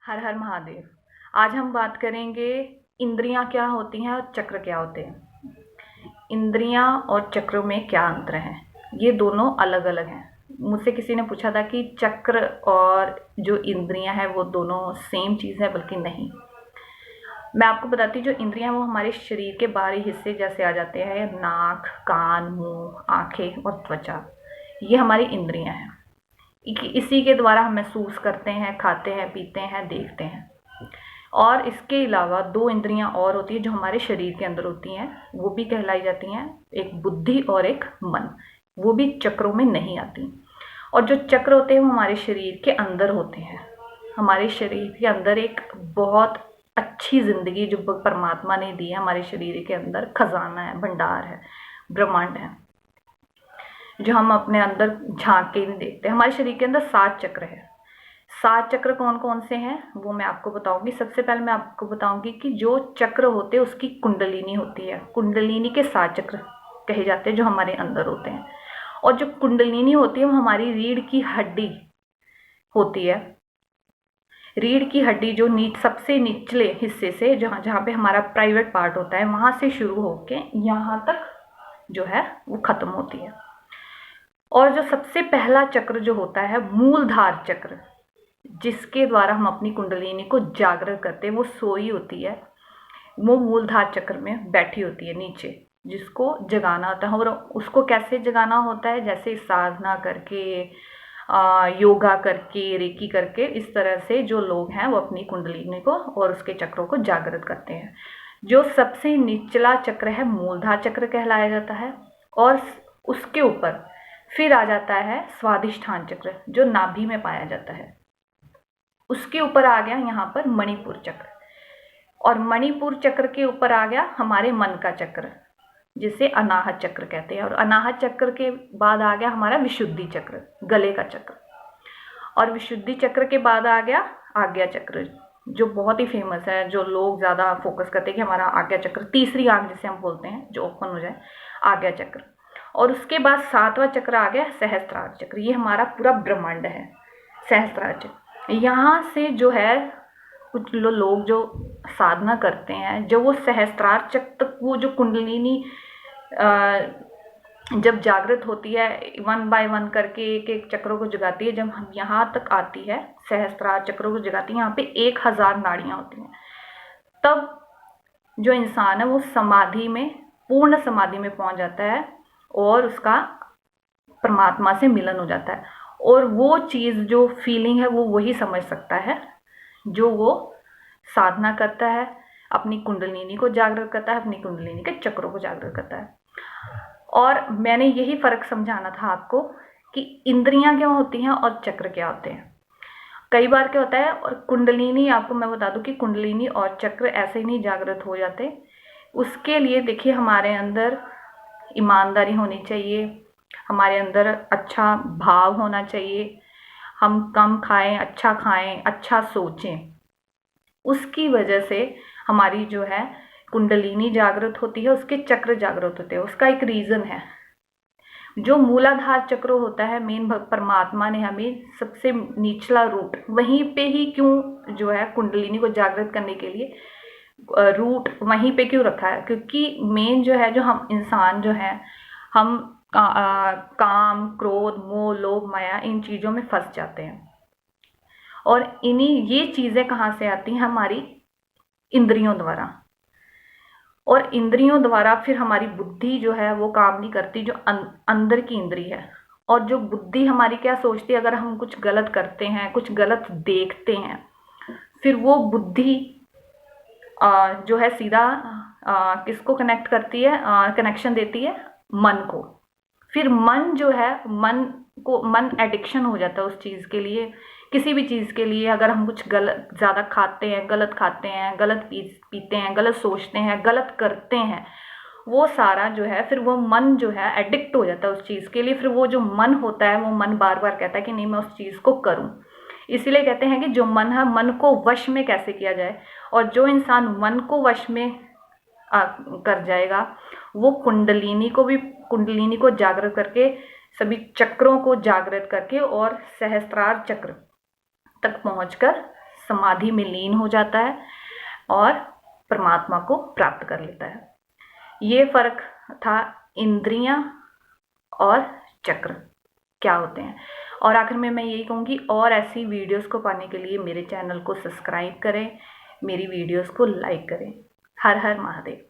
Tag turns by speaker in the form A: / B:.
A: हर हर महादेव। आज हम बात करेंगे इंद्रियां क्या होती हैं और चक्र क्या होते हैं। इंद्रियां और चक्रों में क्या अंतर है? ये दोनों अलग अलग हैं। मुझसे किसी ने पूछा था कि चक्र और जो इंद्रियां हैं वो दोनों सेम चीज़ है, बल्कि नहीं। मैं आपको बताती हूँ, जो इंद्रियां हैं वो हमारे शरीर के बाहरी हिस्से जैसे आ जाते हैं, नाक, कान, मुंह, आंखें और त्वचा। ये हमारी इंद्रियां हैं। इसी के द्वारा हम महसूस करते हैं, खाते हैं, पीते हैं, देखते हैं। और इसके अलावा दो इंद्रियां और होती हैं जो हमारे शरीर के अंदर होती हैं, वो भी कहलाई जाती हैं, एक बुद्धि और एक मन। वो भी चक्रों में नहीं आती। और जो चक्र होते हैं वो हमारे शरीर के अंदर होते हैं। हमारे शरीर के अंदर एक बहुत अच्छी जिंदगी जो परमात्मा ने दी है, हमारे शरीर के अंदर खजाना है, भंडार है, ब्रह्मांड है, जो हम अपने अंदर झांक के नहीं देखते। हमारे शरीर के अंदर 7 चक्र है। 7 चक्र कौन कौन से हैं वो मैं आपको बताऊंगी। सबसे पहले मैं आपको बताऊंगी कि जो चक्र होते हैं उसकी कुंडलिनी होती है। कुंडलिनी के 7 चक्र कहे जाते हैं जो हमारे अंदर होते हैं। और जो कुंडलिनी होती है वो हमारी रीढ़ की हड्डी होती है। रीढ़ की हड्डी जो सबसे निचले हिस्से से, जहाँ जहाँ पे हमारा प्राइवेट पार्ट होता है, वहां से शुरू होके यहाँ तक जो है वो खत्म होती है। और जो सबसे पहला चक्र जो होता है, मूलधार चक्र, जिसके द्वारा हम अपनी कुंडलिनी को जागृत करते हैं, वो सोई होती है, वो मूलधार चक्र में बैठी होती है नीचे, जिसको जगाना होता है। और उसको कैसे जगाना होता है? जैसे साधना करके, योगा करके, रेकी करके, इस तरह से जो लोग हैं वो अपनी कुंडलिनी को और उसके चक्रों को जागृत करते हैं। जो सबसे निचला चक्र है मूलधार चक्र कहलाया जाता है। और उसके ऊपर फिर आ जाता है स्वादिष्ठान चक्र, जो नाभि में पाया जाता है। उसके ऊपर आ गया यहाँ पर मणिपुर चक्र। और मणिपुर चक्र के ऊपर आ गया हमारे मन का चक्र, जिसे अनाहत चक्र कहते हैं। और अनाहत चक्र के बाद आ गया हमारा विशुद्धि चक्र, गले का चक्र। और विशुद्धि चक्र के बाद आ गया आज्ञा चक्र, जो बहुत ही फेमस है, जो लोग ज़्यादा फोकस करते हैं कि हमारा आज्ञा चक्र, तीसरी आंख जिसे हम बोलते हैं, जो ओपन हो जाए, आज्ञा चक्र। और उसके बाद 7वां चक्र आ गया सहस्त्रार चक्र। ये हमारा पूरा ब्रह्मांड है, सहस्त्रार चक्र। यहाँ से जो है कुछ लोग जो साधना करते हैं, जब वो सहस्त्रार चक्र तक, वो जो कुंडलिनी जब जागृत होती है, 1 बाय 1 करके एक एक चक्रों को जगाती है, जब हम यहाँ तक आती है, सहस्त्रार चक्रों को जगाती है, यहाँ पे 1000 नाड़ियाँ होती हैं, तब जो इंसान है वो समाधि में, पूर्ण समाधि में पहुंच जाता है और उसका परमात्मा से मिलन हो जाता है। और वो चीज़, जो फीलिंग है, वो वही समझ सकता है जो वो साधना करता है, अपनी कुंडलिनी को जागृत करता है, अपनी कुंडलिनी के चक्रों को जागृत करता है। और मैंने यही फ़र्क समझाना था आपको कि इंद्रियां क्या होती हैं और चक्र क्या होते हैं। कई बार क्या होता है, और कुंडलिनी, आपको मैं बता दूं कि कुंडलिनी और चक्र ऐसे ही नहीं जागृत हो जाते। उसके लिए देखिए, हमारे अंदर ईमानदारी होनी चाहिए, हमारे अंदर अच्छा भाव होना चाहिए, हम कम खाएं, अच्छा खाएं, अच्छा सोचें। उसकी वजह से हमारी जो है कुंडलिनी जागृत होती है, उसके चक्र जागृत होते हैं। उसका एक रीज़न है। जो मूलाधार चक्र होता है, मेन परमात्मा ने हमें सबसे निचला रूट, वहीं पे ही क्यों जो है कुंडलिनी को जागृत करने के लिए रूट वहीं पे क्यों रखा है? क्योंकि मेन जो है, जो हम इंसान जो है, हम काम, क्रोध, मोह, लोभ, माया, इन चीज़ों में फंस जाते हैं। और ये चीज़ें कहाँ से आती हैं? हमारी इंद्रियों द्वारा। और इंद्रियों द्वारा फिर हमारी बुद्धि जो है वो काम नहीं करती, जो अंदर की इंद्री है। और जो बुद्धि हमारी क्या सोचती है, अगर हम कुछ गलत करते हैं, कुछ गलत देखते हैं, फिर वो बुद्धि जो है सीधा किसको कनेक्ट करती है, कनेक्शन देती है मन को। फिर मन जो है, मन एडिक्शन हो जाता है उस चीज़ के लिए, किसी भी चीज़ के लिए। अगर हम कुछ गलत ज़्यादा खाते हैं, गलत खाते हैं, गलत पीते हैं, गलत सोचते हैं, गलत करते हैं, वो सारा जो है, फिर वो मन जो है एडिक्ट हो जाता है उस चीज़ के लिए। फिर वो जो मन होता है, वो मन बार बार कहता है कि नहीं, मैं उस चीज़ को करूं। इसीलिए कहते हैं कि जो मन है, मन को वश में कैसे किया जाए। और जो इंसान मन को वश में कर जाएगा, वो कुंडलिनी को जागृत करके, सभी चक्रों को जागृत करके और सहस्त्रार चक्र तक पहुंचकर समाधि में लीन हो जाता है और परमात्मा को प्राप्त कर लेता है। ये फर्क था इंद्रियां और चक्र क्या होते हैं। और आखिर में मैं यही कहूँगी, और ऐसी वीडियोस को पाने के लिए मेरे चैनल को सब्सक्राइब करें, मेरी वीडियोस को लाइक करें। हर हर महादेव।